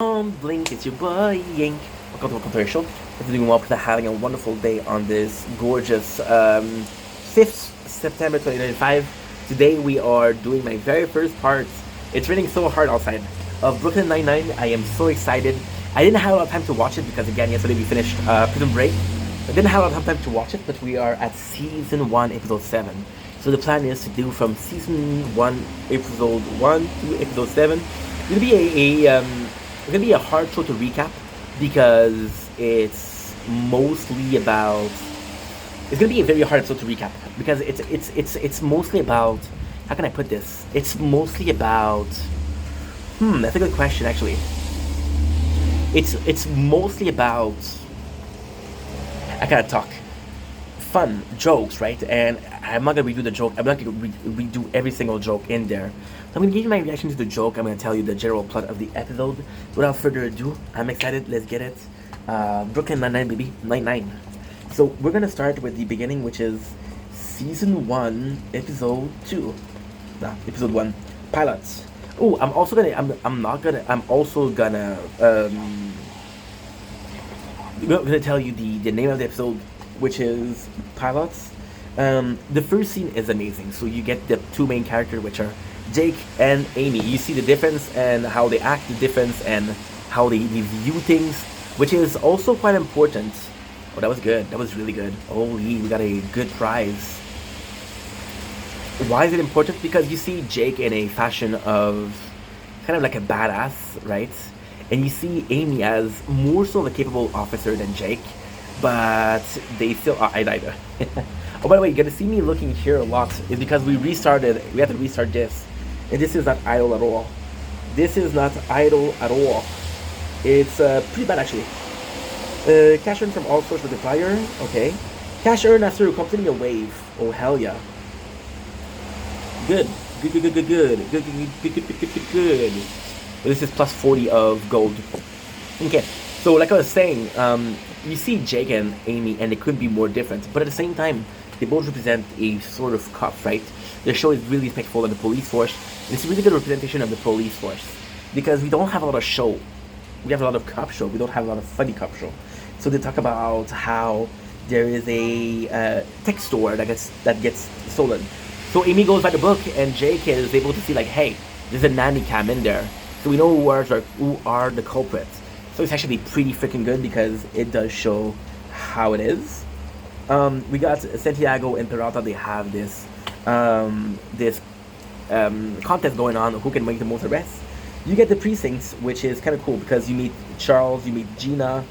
Blink, it's your boy Yink. Welcome to our show. If you're doing well, for having a wonderful day on this gorgeous 5th September 2025. Today we are doing my very first part. It's raining so hard outside of Brooklyn Nine-Nine. I am so excited. I didn't have a lot of time to watch it because again yesterday we finished Prison Break. I didn't have a lot of time to watch it, but we are at season 1, episode 7. So the plan is to do from season 1, episode 1 to episode 7. It's gonna be it's gonna be a hard show to recap because it's mostly about. It's gonna be a very hard episode to recap because it's mostly about. How can I put this? It's mostly about. That's a good question actually. It's mostly about. I gotta talk. Fun jokes, right? And I'm not gonna redo the joke. I'm not gonna redo every single joke in there. So I'm gonna give you my reaction to the joke. I'm gonna tell you the general plot of the episode. Without further ado, I'm excited. Let's get it. Brooklyn Nine-Nine, baby, Nine-Nine. So we're gonna start with the beginning, which is season 1, episode 2. Episode 1, pilots. Oh, I'm also gonna. I'm also gonna. I'm gonna tell you the name of the episode, which is pilots. The first scene is amazing. So you get the two main characters, which are Jake and Amy. You see the difference and how they act, the difference and how they view things, which is also quite important. Oh, that was good. That was really good. Holy, we got a good prize. Why is it important? Because you see Jake in a fashion of kind of like a badass, right? And you see Amy as more so of a capable officer than Jake, but they still. I died. Oh, by the way, you're gonna see me looking here a lot is because we restarted. We had to restart this, and this is not idle at all. This is not idle at all. It's pretty bad actually. Cash earned from all source multiplier. Okay. Cash earned after completing a wave. Oh hell yeah. Good. Good. This is plus 40 of gold. Okay. So like I was saying, you see Jake and Amy, and they couldn't be more different. But at the same time, they both represent a sort of cops, right? Their show is really respectful of the police force. And it's a really good representation of the police force because we don't have a lot of show. We have a lot of cop show. We don't have a lot of funny cop show. So they talk about how there is a tech store that gets stolen. So Amy goes by the book, and Jake is able to see like, hey, there's a nanny cam in there, so we know who are the culprits. So it's actually pretty freaking good because it does show how it is. We got Santiago and Peralta. They have this contest going on. Who can make the most arrests? You get the precincts, which is kind of cool because you meet Charles, you meet Gina,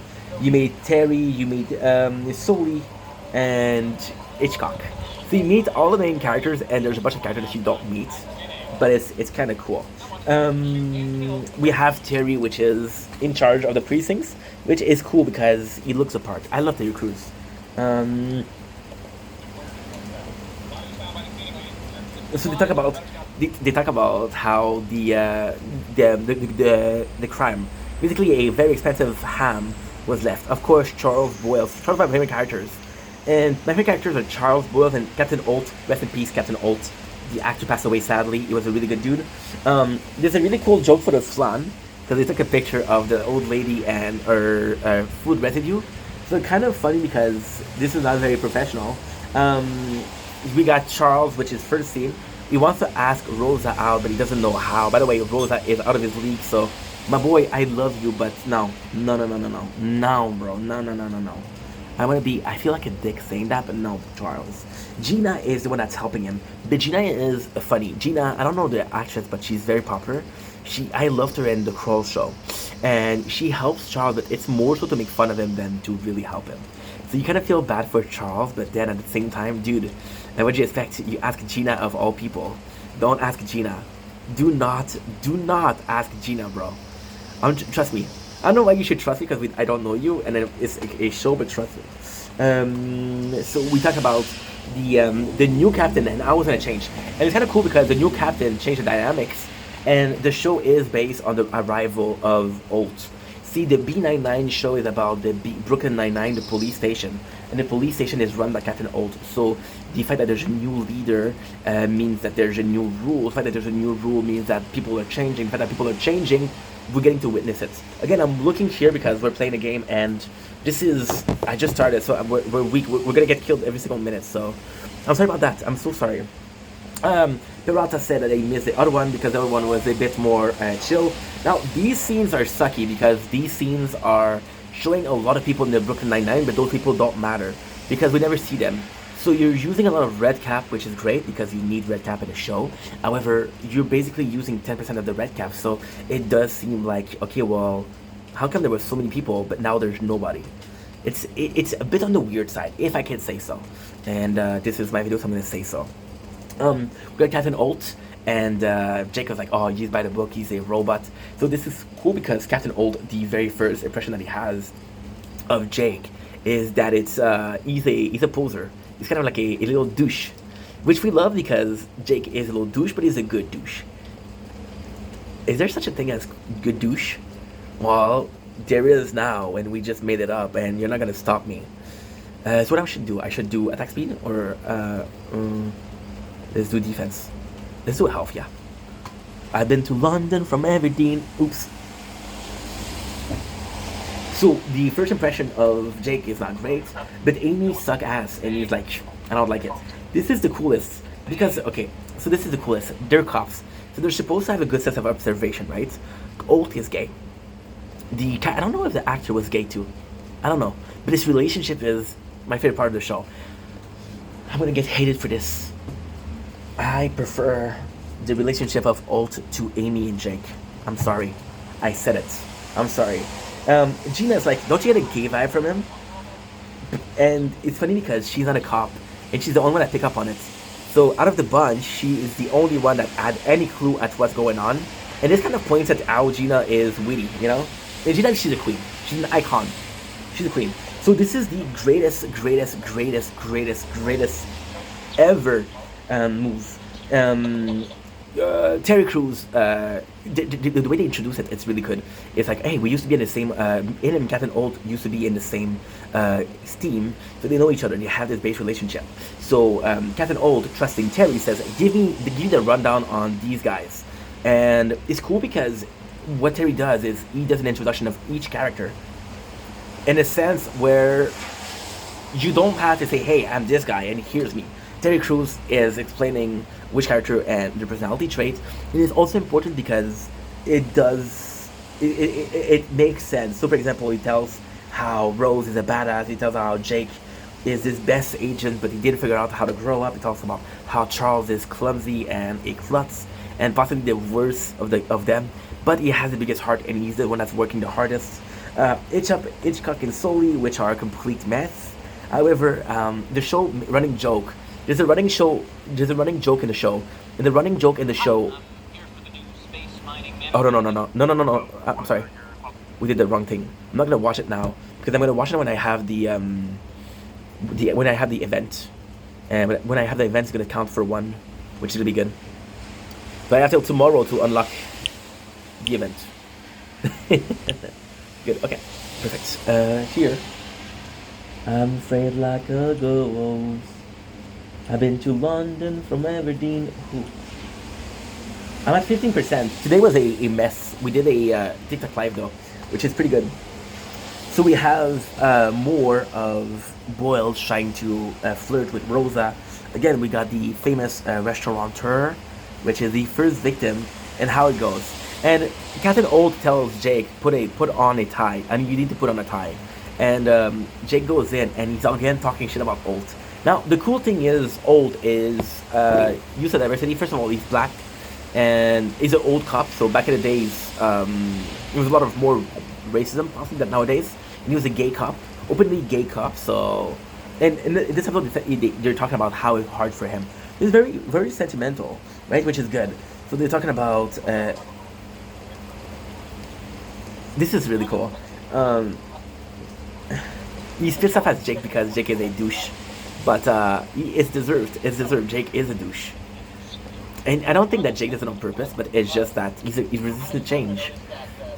you meet Terry, you meet Soli, and Hitchcock. So you meet all the main characters, and there's a bunch of characters that you don't meet, but it's kind of cool. We have Terry, which is in charge of the precincts, which is cool because he looks apart. I love Terry Crews. So they talk about how the crime, basically a very expensive ham was left. Of course, Charles Boyle. Charles my favorite characters, and my favorite characters are Charles Boyle and Captain Holt. Rest in peace, Captain Holt. The actor passed away sadly. He was a really good dude. There's a really cool joke for the flan because they took a picture of the old lady and her food residue. So kind of funny because this is not very professional. We got Charles, which is first scene. He wants to ask Rosa out, but he doesn't know how. By the way, Rosa is out of his league, so my boy, I love you, but no, bro, no. I feel like a dick saying that, but no, Charles. Gina is the one that's helping him. But Gina is funny. Gina, I don't know the actress, but she's very popular. I loved her in The Kroll Show. And she helps Charles, but it's more so to make fun of him than to really help him. So you kind of feel bad for Charles, but then at the same time, dude, and what do you expect? You ask Gina of all people. Don't ask Gina. Do not ask Gina, bro. Trust me. I don't know why you should trust me because I don't know you, and then it's a show, but trust me. So we talk about the new captain, and I was gonna change, and it's kind of cool because the new captain changed the dynamics, and the show is based on the arrival of Holt. See, the B99 show is about the Brooklyn Nine-Nine, the police station, and the police station is run by Captain Holt. So the fact that there's a new leader means that there's a new rule. The fact that there's a new rule means that people are changing. The fact that people are changing we're getting to witness it. Again, I'm looking here because we're playing a game, and this is I just started, so we're weak. We're gonna get killed every single minute. So I'm sorry about that. I'm so sorry. Pirata said that they missed the other one because the other one was a bit more chill. Now, these scenes are sucky because these scenes are showing a lot of people in the Brooklyn Nine-Nine, but those people don't matter because we never see them. So you're using a lot of red cap, which is great because you need red cap in a show. However, you're basically using 10% of the red cap, so it does seem like, okay, well, how come there were so many people, but now there's nobody? It's a bit on the weird side, if I can say so. And this is my video, so I'm going to say so. We got Captain Holt, and Jake was like, oh, he's by the book, he's a robot. So this is cool because Captain Holt, the very first impression that he has of Jake is that he's a poser. He's kind of like a little douche, which we love because Jake is a little douche, but he's a good douche. Is there such a thing as good douche? Well, there is now, and we just made it up, and you're not gonna stop me. So what I should do? I should do attack speed, or let's do defense. Let's do health, yeah. I've been to London from Aberdeen. Oops. So the first impression of Jake is not great, but Amy suck ass, and he's like, I don't like it. This is the coolest because okay, so this is the coolest. They're cops, so they're supposed to have a good sense of observation, right? Holt is gay. I don't know if the actor was gay too. I don't know, but this relationship is my favorite part of the show. I'm gonna get hated for this. I prefer the relationship of Holt to Amy and Jake. I'm sorry, I said it. I'm sorry. Gina's like, don't you get a gay vibe from him? And it's funny because she's not a cop, and she's the only one that pick up on it. So out of the bunch, she is the only one that had any clue at what's going on. And this kind of points at how Gina is witty, you know? And Gina, she's a queen. She's an icon. She's a queen. So this is the greatest ever move. Terry Crews, the way they introduce it, it's really good. It's like, hey, we used to be in the same, him and Captain Holt used to be in the same team, so they know each other and they have this base relationship. So Captain Holt, trusting Terry, says, give me the rundown on these guys. And it's cool because what Terry does is he does an introduction of each character in a sense where you don't have to say, hey, I'm this guy and here's me. Terry Crews is explaining which character and their personality trait. It is also important because it makes sense. So for example, he tells how Rose is a badass. He tells how Jake is his best agent, but he didn't figure out how to grow up. He talks about how Charles is clumsy and a klutz and possibly the worst of them, but he has the biggest heart and he's the one that's working the hardest. Hitchcock and Sully, which are a complete mess. However, the show running joke. There's a running joke in the show. And the running joke in the show. Oh no! I'm sorry. We did the wrong thing. I'm not gonna watch it now because I'm gonna watch it when I have the event. And when I have the event, it's gonna count for one, which is gonna be good. So I have till tomorrow to unlock the event. Good. Okay. Perfect. Here. I'm afraid like a ghost. I've been to London from Aberdeen. Ooh. I'm at 15%. Today was a mess. We did a TikTok live though, which is pretty good. So we have more of Boyle trying to flirt with Rosa. Again, we got the famous restaurateur, which is the first victim, and how it goes. And Captain Holt tells Jake, put on a tie. I mean, you need to put on a tie. And Jake goes in, and he's again talking shit about Holt. Now, the cool thing is, Holt is used to diversity. First of all, he's black, and he's an old cop. So back in the days, there was a lot of more racism, possibly, than nowadays. And he was a gay cop, openly gay cop. So, and in this episode, they're talking about how it's hard for him. It's very, very sentimental, right? Which is good. So they're talking about. This is really cool. He spits off as Jake because Jake is a douche. But it's deserved. It's deserved. Jake is a douche. And I don't think that Jake does it on purpose, but it's just that he's resistant to change.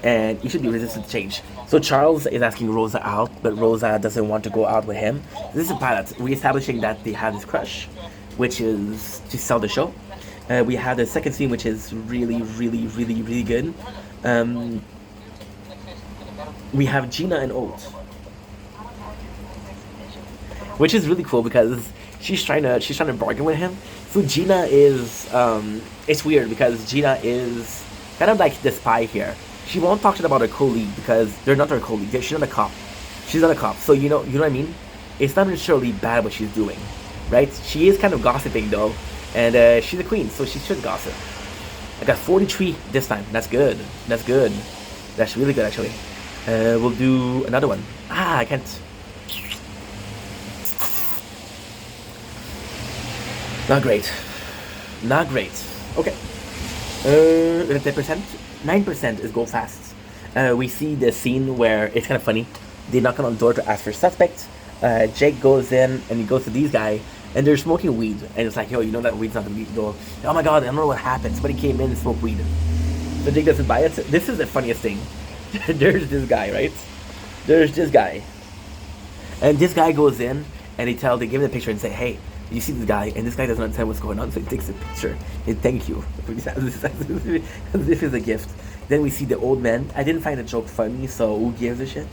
And he should be resistant to change. So Charles is asking Rosa out, but Rosa doesn't want to go out with him. This is a pilot. Reestablishing that they have this crush, which is to sell the show. We have the second scene, which is really good. we have Gina and Oat, which is really cool because she's trying to bargain with him. So Gina is it's weird because Gina is kind of like the spy here. She won't talk shit about her colleague because they're not her colleague. She's not a cop. She's not a cop. So you know what I mean? It's not necessarily bad what she's doing, right? She is kind of gossiping though, and she's a queen, so she should gossip. I got 43 this time. That's good. That's good. That's really good actually. We'll do another one. I can't. Not great. Not great. Okay. 10%? 9% is go fast. We see the scene where it's kind of funny. They knock on the door to ask for suspect. Jake goes in and he goes to these guys and they're smoking weed. And it's like, yo, you know that weed's not gonna be go. Oh my god, I don't know what happened. Somebody came in and smoked weed. So Jake doesn't buy it. This is the funniest thing. There's this guy, right? There's this guy. And this guy goes in and they give him the picture and say, hey, you see this guy, and this guy doesn't understand what's going on, so he takes a picture. And thank you. This is a gift. Then we see the old man. I didn't find the joke funny, so who gives a shit?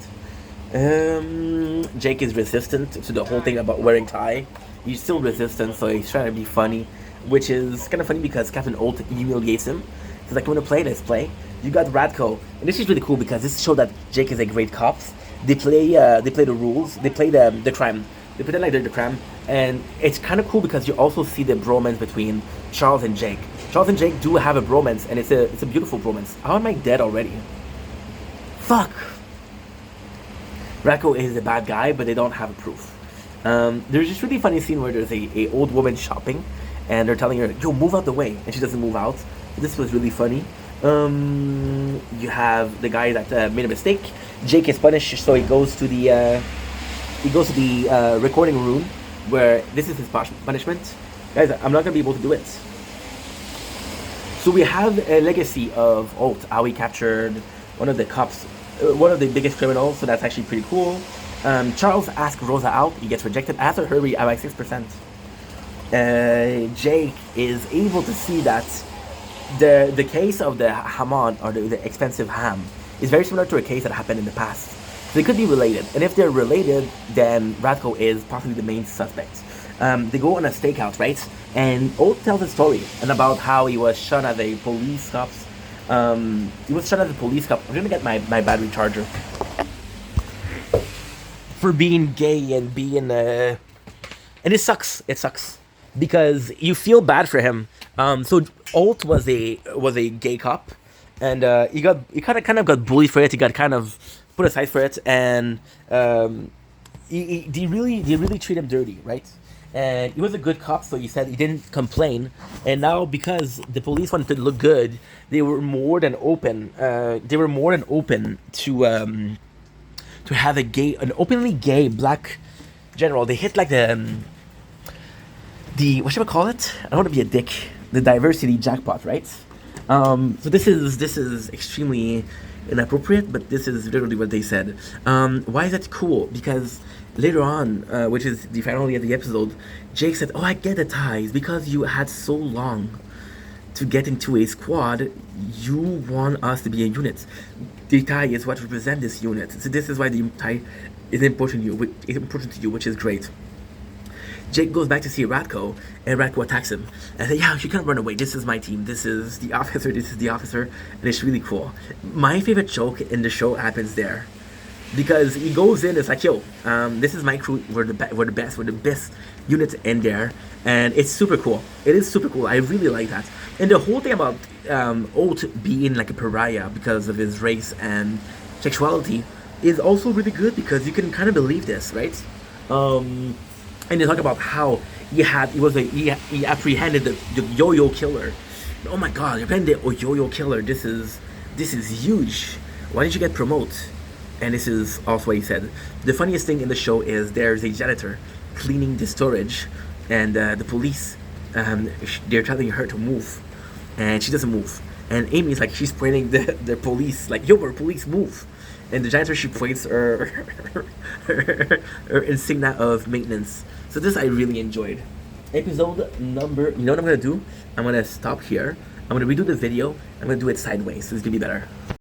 Jake is resistant to the whole thing about wearing tie. He's still resistant, so he's trying to be funny, which is kind of funny because Captain Old humiliates him. He's like, "Want to play? Let's play." You got Radko, and this is really cool because this shows that Jake is a great cop. They play the rules. They play the crime. They pretend like they're the crime, and it's kind of cool because you also see the bromance between Charles and Jake. Charles and Jake do have a bromance, and it's a beautiful bromance. How am I dead already? Fuck. Radko is a bad guy, but they don't have a proof. There's this really funny scene where there's a old woman shopping, and they're telling her, "Yo, move out the way," and she doesn't move out. This was really funny. You have the guy that made a mistake. Jake is punished, so he goes to the recording room where this is his punishment. Guys, I'm not gonna be able to do it. So we have a legacy of Oat, how he captured one of the cops, one of the biggest criminals. So that's actually pretty cool. Charles asks Rosa out. He gets rejected. After her, I like 6%. Jake is able to see that the case of the hamon, or the expensive ham, is very similar to a case that happened in the past. They could be related, and if they're related, then Radko is possibly the main suspect. They go on a stakeout, right? And Oat tells a story and about how he was shot at a police cop. He was shot at a police cop. I'm gonna get my battery charger. For being gay and being and it sucks. It sucks because you feel bad for him. So Oat was a gay cop, and he kind of got bullied for it. He got kind of put aside for it, and they really treat him dirty, right? And he was a good cop, so he said he didn't complain. And now, because the police wanted to look good, they were more than open. They were more than open to have an openly gay black general. They hit like the what should I call it? I don't want to be a dick. The diversity jackpot, right? So this is extremely inappropriate, but this is literally what they said. Why is that cool? Because later on, which is the finale of the episode, Jake said, "Oh, I get the ties because you had so long to get into a squad. You want us to be a unit. The tie is what represents this unit. So this is why the tie is important to you, which is great." Jake goes back to see Radko, and Radko attacks him. And says, "Yeah, you can't run away. This is my team. This is the officer. This is the officer." And it's really cool. My favorite joke in the show happens there. Because he goes in, it's like, "Yo, this is my crew. We're the best. We're the best unit in there." And it's super cool. It is super cool. I really like that. And the whole thing about Oat being like a pariah because of his race and sexuality is also really good because you can kind of believe this, right? And they talk about how he apprehended the yo-yo killer. Oh my god, you apprehended the yo-yo killer. This is huge. Why did you get promoted? And this is also what he said. The funniest thing in the show is there's a janitor cleaning the storage, and the police, they're telling her to move, and she doesn't move. And Amy's like, she's pointing the police, like, "Yo, we're police, move." And the janitor, she points her insignia of maintenance. So this I really enjoyed. Episode number, you know what I'm gonna do? I'm gonna stop here. I'm gonna redo the video. I'm gonna do it sideways, so it's gonna be better.